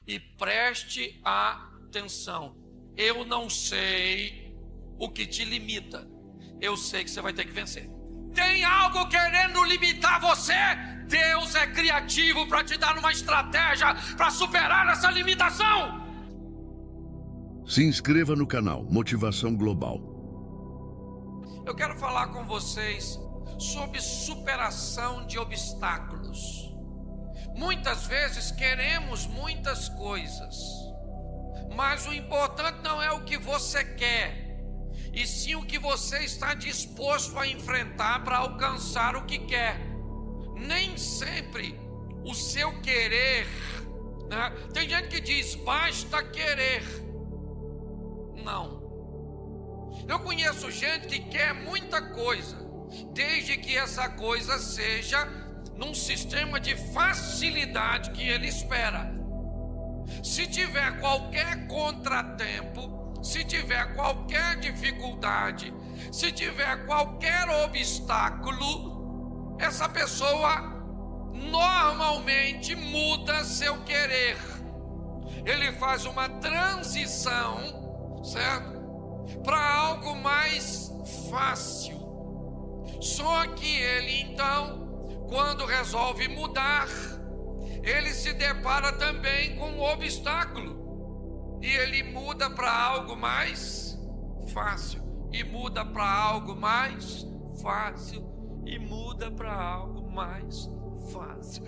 e preste atenção. Eu não sei o que te limita. Eu sei que você vai ter que vencer. Tem algo querendo limitar você? Deus é criativo para te dar uma estratégia para superar essa limitação. Se inscreva no canal Motivação Global. Eu quero falar com vocês sobre superação de obstáculos. Muitas vezes queremos muitas coisas, mas o importante não é o que você quer, e sim o que você está disposto a enfrentar para alcançar o que quer. Nem sempre o seu querer, né? Tem gente que diz, basta querer. Não. Eu conheço gente que quer muita coisa, desde que essa coisa seja num sistema de facilidade que ele espera. Se tiver qualquer contratempo, se tiver qualquer dificuldade, se tiver qualquer obstáculo, essa pessoa normalmente muda seu querer. Ele faz uma transição, certo? Para algo mais fácil. Só que ele então, quando resolve mudar, ele se depara também com um obstáculo. E ele muda para algo mais fácil. E muda para algo mais fácil. E muda para algo mais fácil.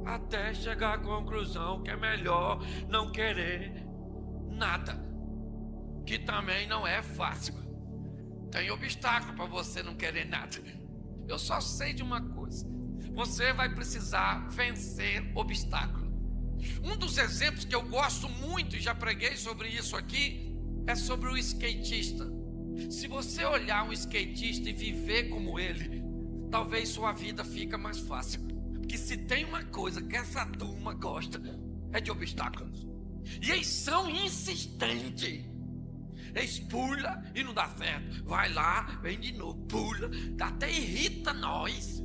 Até chegar à conclusão que é melhor não querer nada. Que também não é fácil. Tem obstáculo para você não querer nada. Eu só sei de uma coisa. Você vai precisar vencer obstáculo. Um dos exemplos que eu gosto muito, e já preguei sobre isso aqui, é sobre o skatista. Se você olhar um skatista e viver como ele, talvez sua vida fica mais fácil. Porque se tem uma coisa que essa turma gosta, é de obstáculos. E eles são insistentes. Eles pula e não dá certo. Vai lá, vem de novo, pula. Até irrita nós.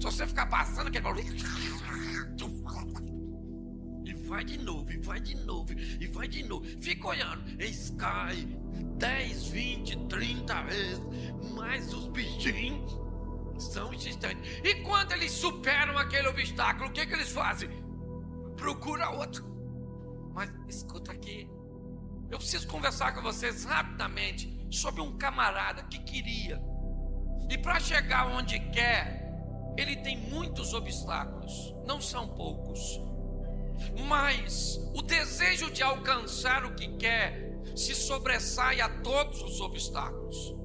Se você ficar passando aquele barulho, e vai de novo, e vai de novo, e vai de novo. Fica olhando. Eles caem 10, 20, 30 vezes. Mas os bichinhos são insistentes. E quando eles superam aquele obstáculo, o que eles fazem? Procura outro. Mas escuta aqui. Eu preciso conversar com vocês rapidamente sobre um camarada que queria. E para chegar onde quer, ele tem muitos obstáculos, não são poucos. Mas o desejo de alcançar o que quer se sobressai a todos os obstáculos.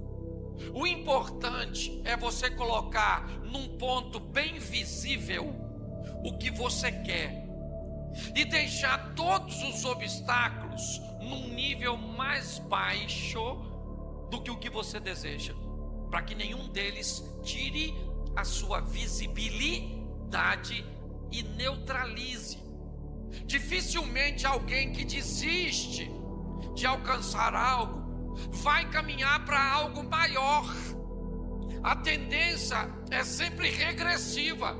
O importante é você colocar num ponto bem visível o que você quer e deixar todos os obstáculos num nível mais baixo do que o que você deseja, para que nenhum deles tire a sua visibilidade e neutralize. Dificilmente alguém que desiste de alcançar algo vai caminhar para algo maior. A tendência é sempre regressiva.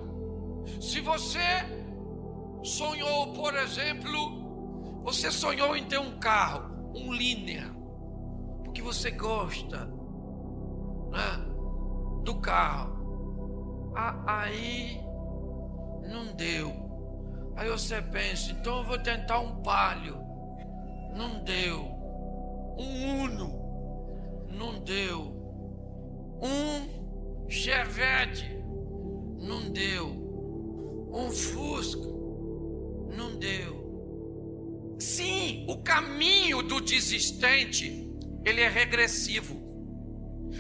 Se você sonhou, por exemplo, você sonhou em ter um carro, um Linear, porque você gosta, né, do carro. Aí não deu. Aí você pensa, então eu vou tentar um Palio. Não deu. Um Uno. Não deu. Um Chevette. Não deu. Um Fusca. Não deu. Sim, o caminho do desistente, ele é regressivo.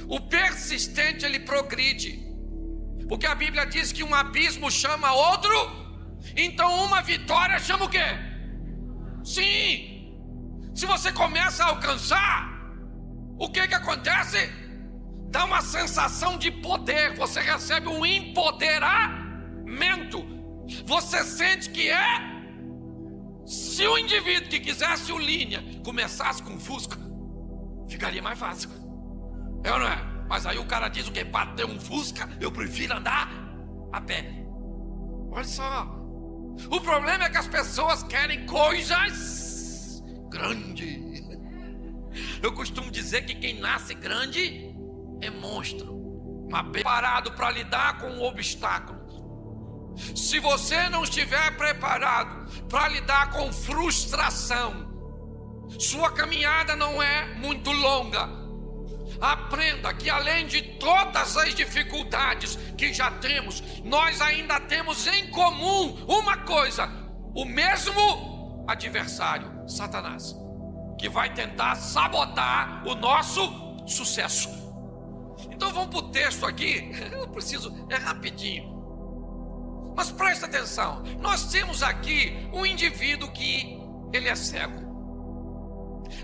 O persistente, ele progride. Porque a Bíblia diz que um abismo chama outro, então uma vitória chama o quê? Sim. Se você começa a alcançar, o que acontece? Dá uma sensação de poder, você recebe um empoderamento. Você sente que é. Se o indivíduo que quisesse o Linha começasse com Fusca, ficaria mais fácil. É ou não é? Mas aí o cara diz o quê? Para ter um Fusca, eu prefiro andar a pé. Olha só. O problema é que as pessoas querem coisas grandes. Eu costumo dizer que quem nasce grande é monstro, mas preparado para lidar com o obstáculo. Se você não estiver preparado para lidar com frustração, sua caminhada não é muito longa. Aprenda que além de todas as dificuldades que já temos, nós ainda temos em comum uma coisa: o mesmo adversário, Satanás, que vai tentar sabotar o nosso sucesso. Então vamos para o texto aqui. Eu preciso, é rapidinho, mas presta atenção. Nós temos aqui um indivíduo que ele é cego.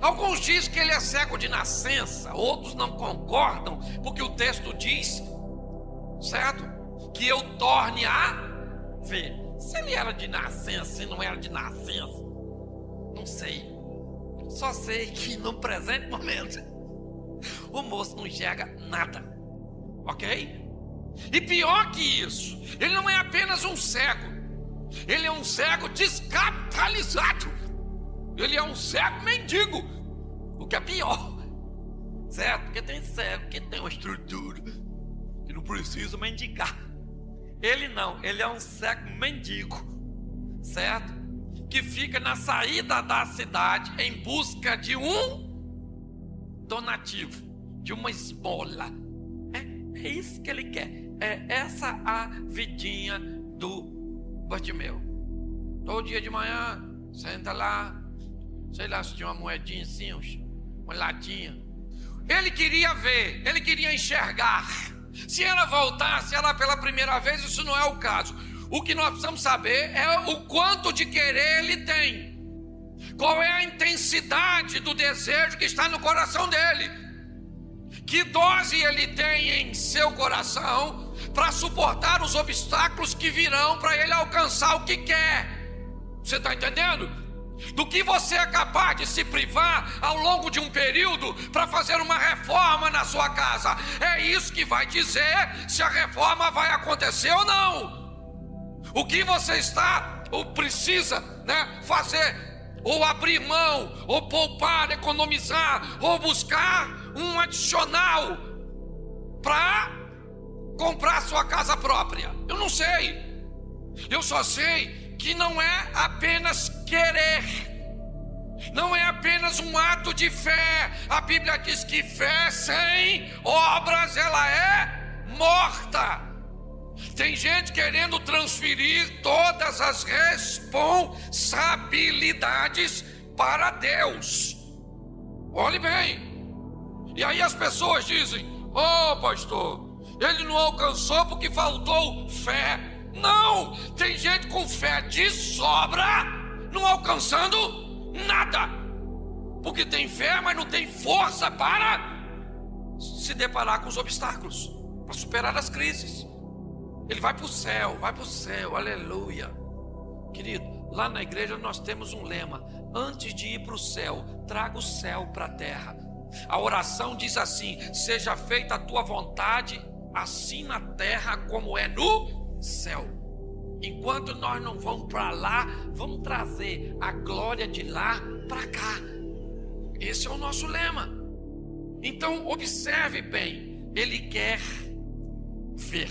Alguns dizem que ele é cego de nascença, outros não concordam, porque o texto diz, certo, que eu torne a ver. Se ele era de nascença, se não era de nascença, não sei. Só sei que no presente momento o moço não enxerga nada, ok? E pior que isso, ele não é apenas um cego, ele é um cego descapitalizado. Ele é um cego mendigo, o que é pior, certo? Porque tem cego que tem uma estrutura, que não precisa mendigar. Ele não, ele é um cego mendigo, certo? Que fica na saída da cidade em busca de um donativo, de uma esmola. É isso que ele quer. É essa a vidinha do Bartimeu. Todo dia de manhã, senta lá, sei lá se tinha uma moedinha assim, uma latinha. Ele queria ver, ele queria enxergar. Se ela voltasse ela pela primeira vez, isso não é o caso. O que nós precisamos saber é o quanto de querer ele tem. Qual é a intensidade do desejo que está no coração dele. Que dose ele tem em seu coração para suportar os obstáculos que virão para ele alcançar o que quer. Você está entendendo? Do que você é capaz de se privar ao longo de um período para fazer uma reforma na sua casa. É isso que vai dizer se a reforma vai acontecer ou não. O que você está ou precisa, fazer, ou abrir mão, ou poupar, economizar, ou buscar um adicional para comprar sua casa própria. Eu não sei. Eu só sei que não é apenas querer, não é apenas um ato de fé. A Bíblia diz que fé sem obras ela é morta. Tem gente querendo transferir todas as responsabilidades para Deus. Olhe bem. E aí as pessoas dizem: pastor, ele não alcançou porque faltou fé. Não, tem gente com fé de sobra, não alcançando nada, porque tem fé, mas não tem força para se deparar com os obstáculos, para superar as crises. Ele vai para o céu, aleluia. Querido, lá na igreja nós temos um lema: antes de ir para o céu, traga o céu para a terra. A oração diz assim: seja feita a tua vontade, assim na terra como é no céu. Enquanto nós não vamos para lá, vamos trazer a glória de lá para cá. Esse é o nosso lema. Então observe bem, ele quer ver.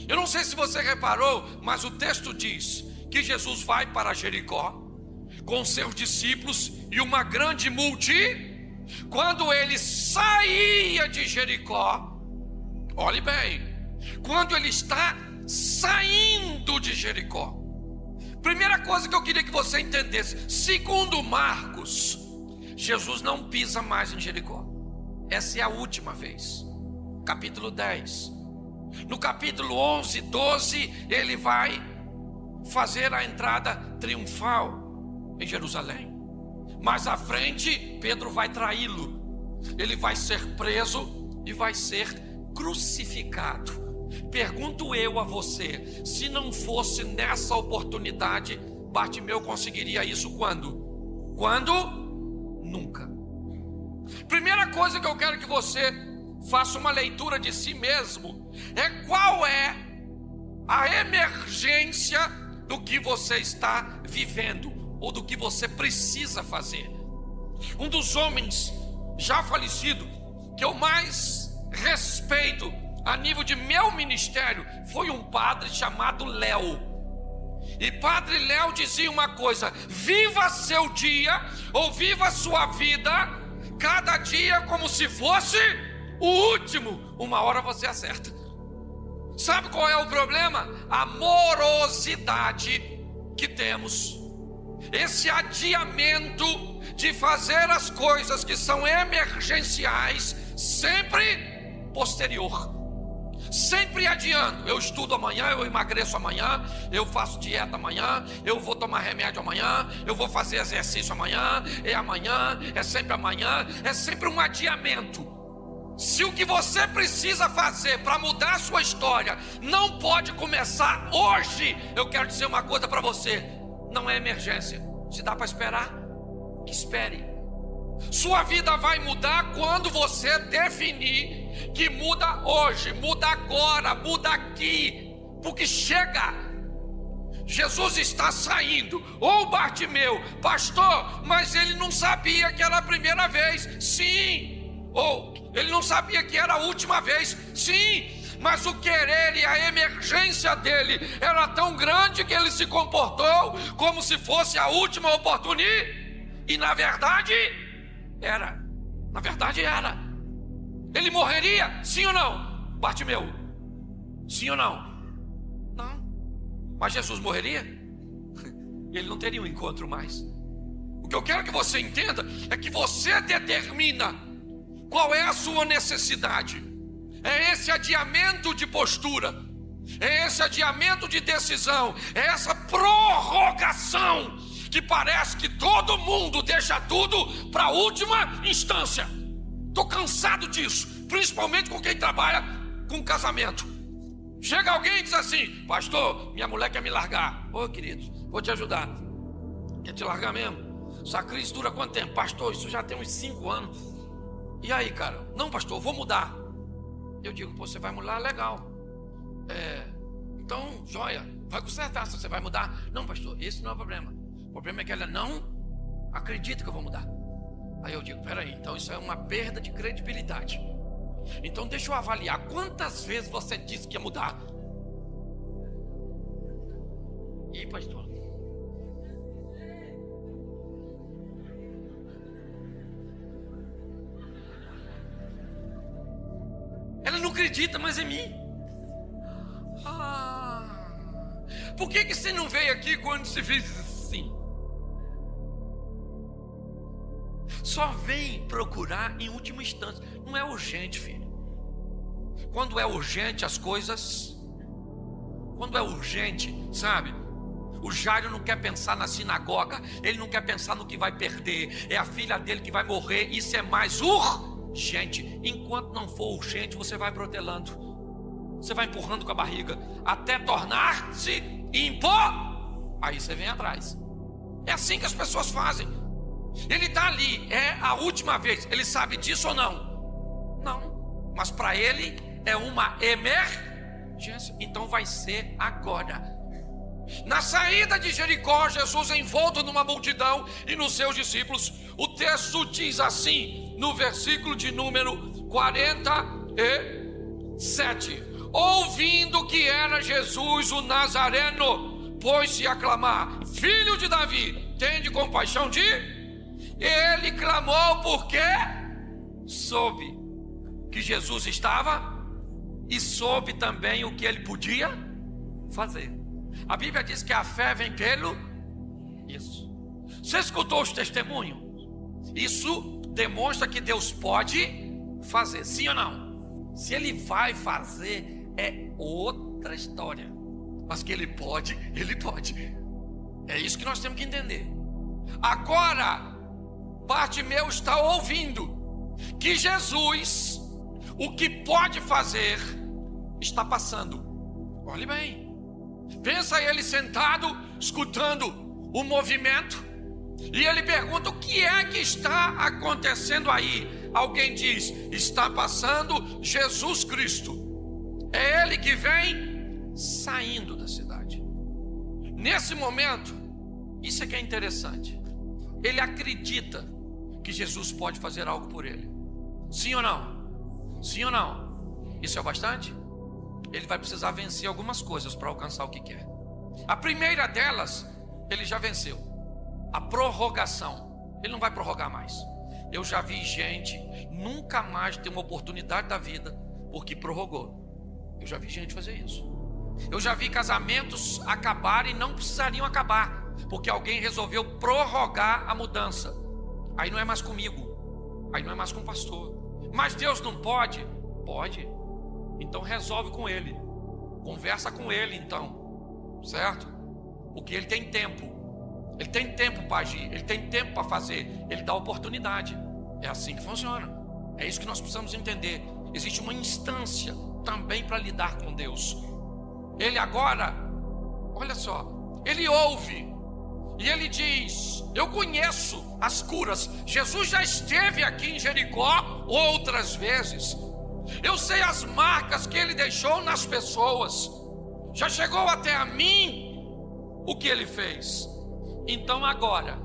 Eu não sei se você reparou, mas o texto diz que Jesus vai para Jericó com seus discípulos e uma grande multidão. Quando ele saía de Jericó, olhe bem, quando ele está saindo de Jericó, primeira coisa que eu queria que você entendesse: segundo Marcos, Jesus não pisa mais em Jericó. Essa é a última vez. Capítulo 10. No capítulo 11, 12, ele vai fazer a entrada triunfal em Jerusalém. Mais à frente, Pedro vai traí-lo. Ele vai ser preso e vai ser crucificado. Pergunto eu a você: se não fosse nessa oportunidade, Bartimeu conseguiria isso quando? Quando? Nunca. Primeira coisa que eu quero que você faça uma leitura de si mesmo é qual é a emergência do que você está vivendo ou do que você precisa fazer. Um dos homens já falecido que eu mais respeito a nível de meu ministério foi um padre chamado Léo. E padre Léo dizia uma coisa: viva seu dia ou viva sua vida, cada dia como se fosse o último. Uma hora você acerta. Sabe qual é o problema? A morosidade que temos, esse adiamento de fazer as coisas que são emergenciais, sempre posterior, sempre adiando. Eu estudo amanhã, eu emagreço amanhã, eu faço dieta amanhã, eu vou tomar remédio amanhã, eu vou fazer exercício amanhã, é sempre amanhã, é sempre um adiamento. Se o que você precisa fazer para mudar a sua história não pode começar hoje, eu quero dizer uma coisa para você: não é emergência. Se dá para esperar, que espere. Sua vida vai mudar quando você definir que muda hoje, muda agora, muda aqui, porque chega. Jesus está saindo. Ou Bartimeu: pastor, mas ele não sabia que era a primeira vez. Sim. Ou ele não sabia que era a última vez. Sim, mas o querer e a emergência dele era tão grande que ele se comportou como se fosse a última oportunidade. E na verdade era. Ele morreria, sim ou não? Bartimeu, sim ou não? Não. Mas Jesus morreria? Ele não teria um encontro mais. O que eu quero que você entenda é que você determina qual é a sua necessidade. É esse adiamento de postura, é esse adiamento de decisão, é essa prorrogação que parece que todo mundo deixa tudo para a última instância. Estou cansado disso, principalmente com quem trabalha com casamento. Chega alguém e diz assim: pastor, minha mulher quer me largar. Ô querido, vou te ajudar. Quer te largar mesmo? Essa crise dura quanto tempo? Pastor, isso já tem uns 5 anos. E aí, cara? Não, pastor, eu vou mudar. Eu digo: pô, você vai mudar, legal. Então, joia, vai consertar se você vai mudar. Não, pastor, esse não é o problema. O problema é que ela não acredita que eu vou mudar. Aí eu digo: peraí, então isso é uma perda de credibilidade. Então deixa eu avaliar quantas vezes você disse que ia mudar. E pastor, ela não acredita mais em mim. Por que você não veio aqui quando se fez assim? Só vem procurar em última instância. Não é urgente, filho. Quando é urgente as coisas, quando é urgente, sabe? O Jairo não quer pensar na sinagoga, ele não quer pensar no que vai perder. É a filha dele que vai morrer. Isso é mais urgente. Enquanto não for urgente, você vai protelando, você vai empurrando com a barriga até tornar-se impor. Aí você vem atrás. É assim que as pessoas fazem. Ele está ali, é a última vez. Ele sabe disso ou não? Não. Mas para ele é uma emergência. Então vai ser agora. Na saída de Jericó, Jesus envolto numa multidão e nos seus discípulos. O texto diz assim, no versículo de número 47: ouvindo que era Jesus o Nazareno, pôs-se a clamar: filho de Davi, tende compaixão de... Ele clamou porque soube que Jesus estava e soube também o que ele podia fazer. A Bíblia diz que a fé vem pelo isso. Você escutou os testemunhos? Isso demonstra que Deus pode fazer, sim ou não? Se ele vai fazer é outra história, mas que ele pode, ele pode. É isso que nós temos que entender. Agora Bartimeu está ouvindo que Jesus, o que pode fazer, está passando. Olhe bem, pensa ele sentado, escutando o movimento, e ele pergunta: o que é que está acontecendo aí? Alguém diz: está passando Jesus Cristo. É ele que vem saindo da cidade. Nesse momento, isso é que é interessante. Ele acredita que Jesus pode fazer algo por ele. Sim ou não? Sim ou não? Isso é o bastante? Ele vai precisar vencer algumas coisas para alcançar o que quer. A primeira delas, ele já venceu. A prorrogação. Ele não vai prorrogar mais. Eu já vi gente nunca mais ter uma oportunidade da vida porque prorrogou. Eu já vi gente fazer isso. Eu já vi casamentos acabarem e não precisariam acabar porque alguém resolveu prorrogar a mudança. Aí não é mais comigo, aí não é mais com o pastor. Mas Deus não pode? Pode. Então resolve com ele, conversa com ele então, certo? Porque ele tem tempo. Ele tem tempo para agir, ele tem tempo para fazer, ele dá oportunidade. É assim que funciona. É isso que nós precisamos entender. Existe uma instância também para lidar com Deus. Ele agora, olha só, ele ouve e ele diz: eu conheço as curas. Jesus já esteve aqui em Jericó outras vezes. Eu sei as marcas que ele deixou nas pessoas. Já chegou até a mim o que ele fez. Então agora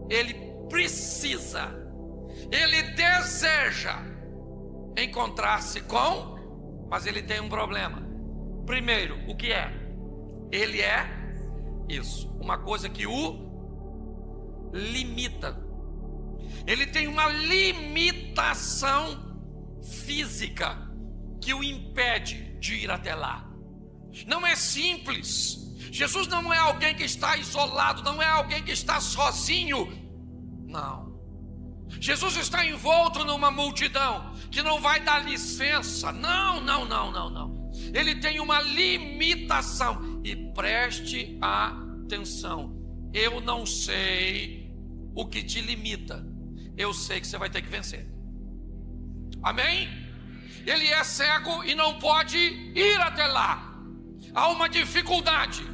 ele precisa, ele deseja encontrar-se com, mas ele tem um problema. Primeiro, o que é? Ele é isso, uma coisa que o limita. Ele tem uma limitação física que o impede de ir até lá. Não é simples. Jesus não é alguém que está isolado, não é alguém que está sozinho. Não. Jesus está envolto numa multidão que não vai dar licença. Não. Ele tem uma limitação. E preste atenção. Eu não sei o que te limita. Eu sei que você vai ter que vencer. Amém? Ele é cego e não pode ir até lá. Há uma dificuldade.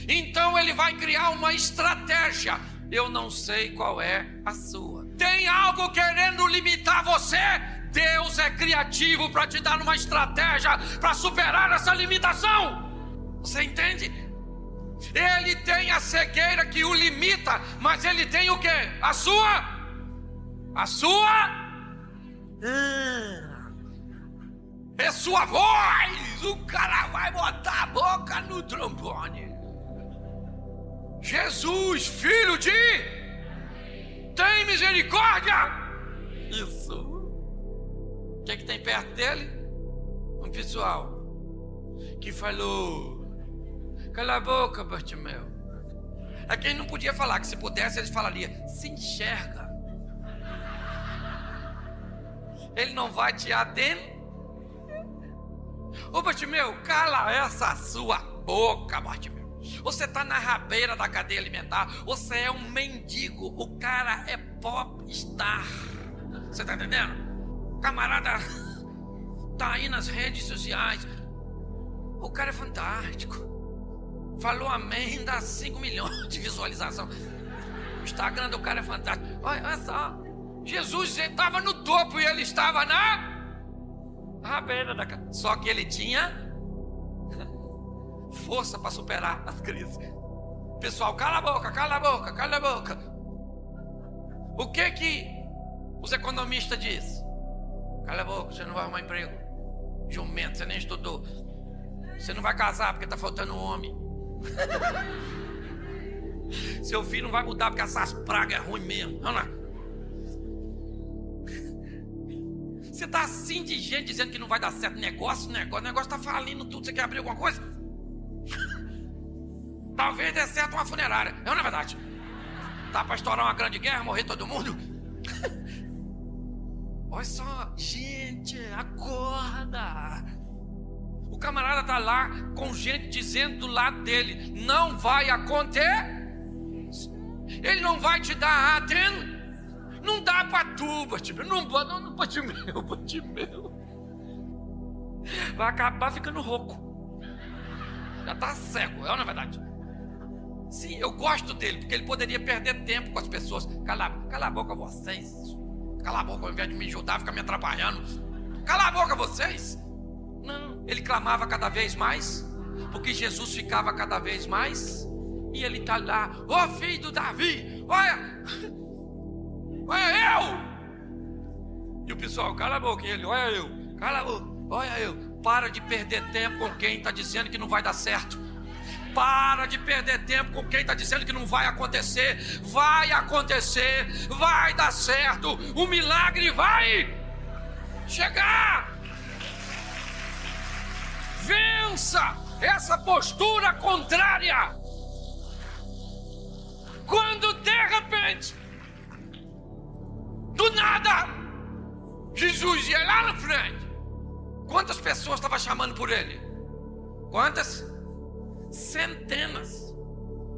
Então ele vai criar uma estratégia. Eu não sei qual é a sua. Tem algo querendo limitar você? Deus é criativo para te dar uma estratégia para superar essa limitação. Você entende? Ele tem a cegueira que o limita, mas ele tem o quê? A sua é sua voz. O cara vai botar a boca no trombone. Jesus, filho de, tem misericórdia. Isso. O que tem perto dele? Um pessoal que falou: cala a boca, Bartimeu. É quem não podia falar, que se pudesse ele falaria: se enxerga. Ele não vai te atender. Ô Bartimeu, cala essa sua boca, Bartimeu. Você está na rabeira da cadeia alimentar. Você é um mendigo. O cara é popstar. Você está entendendo? O camarada está aí nas redes sociais. O cara é fantástico. Falou amém, dá 5 milhões de visualização. O Instagram do cara é fantástico. Olha só. Jesus estava no topo e ele estava na rabeira da cadeia. Só que ele tinha força para superar as crises. Pessoal, cala a boca, cala a boca, cala a boca. O que os economistas dizem? Cala a boca, você não vai arrumar emprego. Jumento, você nem estudou. Você não vai casar porque está faltando um homem. Seu filho não vai mudar porque essas pragas é ruim mesmo. Vamos lá. Você está assim de gente dizendo que não vai dar certo. O negócio está falindo tudo. Você quer abrir alguma coisa? Talvez dê certo uma funerária. É uma verdade. Tá para estourar uma grande guerra, morrer todo mundo. Olha só, gente, acorda. O camarada tá lá com gente dizendo do lado dele: não vai acontecer. Ele não vai te dar atenção. Não dá para tu, Bartimeu. Não, Bartimeu. Vai acabar ficando rouco. Já tá cego, é uma verdade. Sim, eu gosto dele, porque ele poderia perder tempo com as pessoas. Cala a boca vocês. Cala a boca, ao invés de me ajudar, fica me atrapalhando. Cala a boca vocês. Não, ele clamava cada vez mais, porque Jesus ficava cada vez mais E ele está lá, ô filho do Davi, olha eu. E o pessoal, cala a boca. E ele, olha eu, cala a boca, olha eu. Para de perder tempo com quem está dizendo que não vai dar certo. Para de perder tempo com quem está dizendo que não vai acontecer. Vai acontecer, vai dar certo. O milagre vai chegar. Vença essa postura contrária. Quando de repente, do nada, Jesus ia lá na frente. Quantas pessoas estavam chamando por ele? Quantas? Centenas.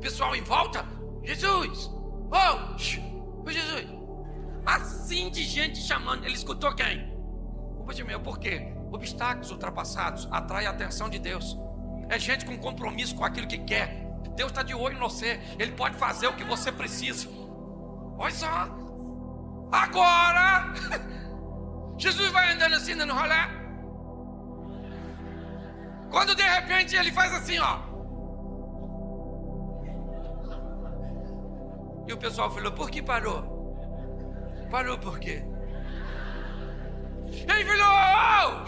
Pessoal em volta. Jesus, oh Jesus. Assim de gente chamando. Ele escutou quem? O Bartimeu. Por quê? Obstáculos ultrapassados atraem a atenção de Deus. É gente com compromisso com aquilo que quer. Deus está de olho em você. Ele pode fazer o que você precisa. Olha só. Agora Jesus vai andando assim no rolê. Quando de repente ele faz assim, ó. E o pessoal falou, por que parou? Parou por quê? Ele falou,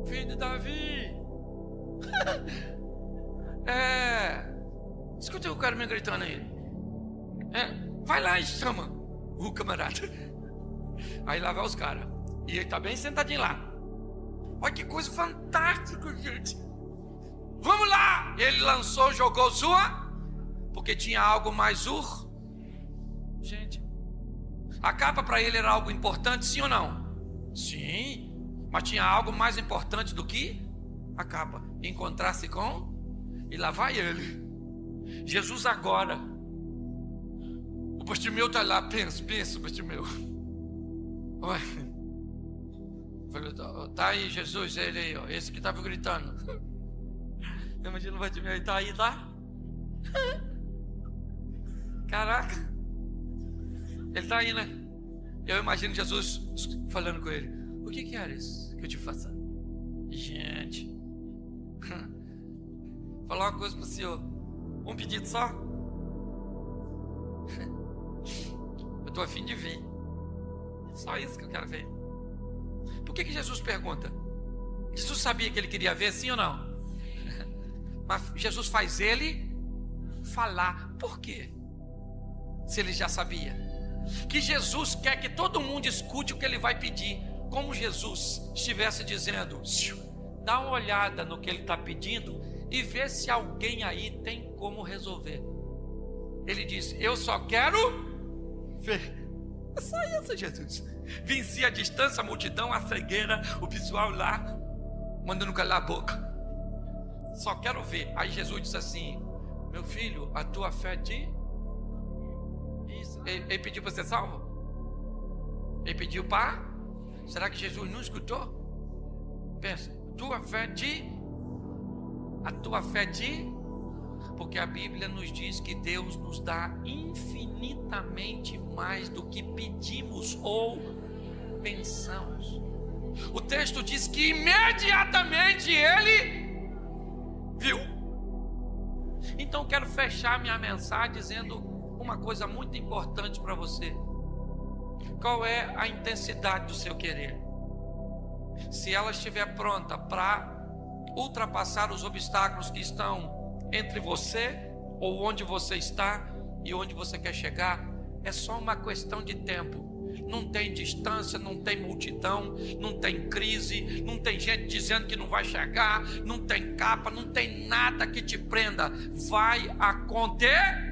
filho de Davi. Escuta o cara me gritando aí. Vai lá e chama o camarada. Aí lá vai os caras. E ele tá bem sentadinho lá. Olha que coisa fantástica, gente. Vamos lá. Ele lançou, jogou sua, porque tinha algo mais Gente, a capa para ele era algo importante, sim ou não? Sim, mas tinha algo mais importante do que a capa. Encontrar-se com, e lá vai ele. Jesus agora. O Bartimeu está lá, pensa, Bartimeu. Falei, tá aí Jesus, ele aí, ó, esse que estava gritando. Imagina o Bartimeu, ele tá aí, tá? Caraca. Ele tá aí, né? Eu imagino Jesus falando com ele. O que queres que eu te faça? Gente, falar uma coisa para o senhor. Um pedido só. Eu estou a fim de vir. Só isso que eu quero ver. Por que Jesus pergunta? Jesus sabia que ele queria ver, sim ou não? Mas Jesus faz ele falar. Por quê? Se ele já sabia. Que Jesus quer que todo mundo escute o que ele vai pedir. Como Jesus estivesse dizendo, dá uma olhada no que ele está pedindo e vê se alguém aí tem como resolver. Ele diz, eu só quero ver. É só isso, Jesus. Venci a distância, a multidão, a cegueira, o pessoal lá mandando calar a boca. Só quero ver. Aí Jesus disse assim, meu filho, a tua fé te... Isso. Ele pediu para ser salvo? Ele pediu para... Será que Jesus não escutou? Pensa, a tua fé te... Porque a Bíblia nos diz que Deus nos dá infinitamente mais do que pedimos ou pensamos. O texto diz que imediatamente ele viu. Então quero fechar minha mensagem dizendo uma coisa muito importante para você. Qual é a intensidade do seu querer? Se ela estiver pronta para ultrapassar os obstáculos que estão entre você ou onde você está e onde você quer chegar, é só uma questão de tempo. Não tem distância, não tem multidão, não tem crise, não tem gente dizendo que não vai chegar, não tem capa, não tem nada que te prenda. Vai acontecer.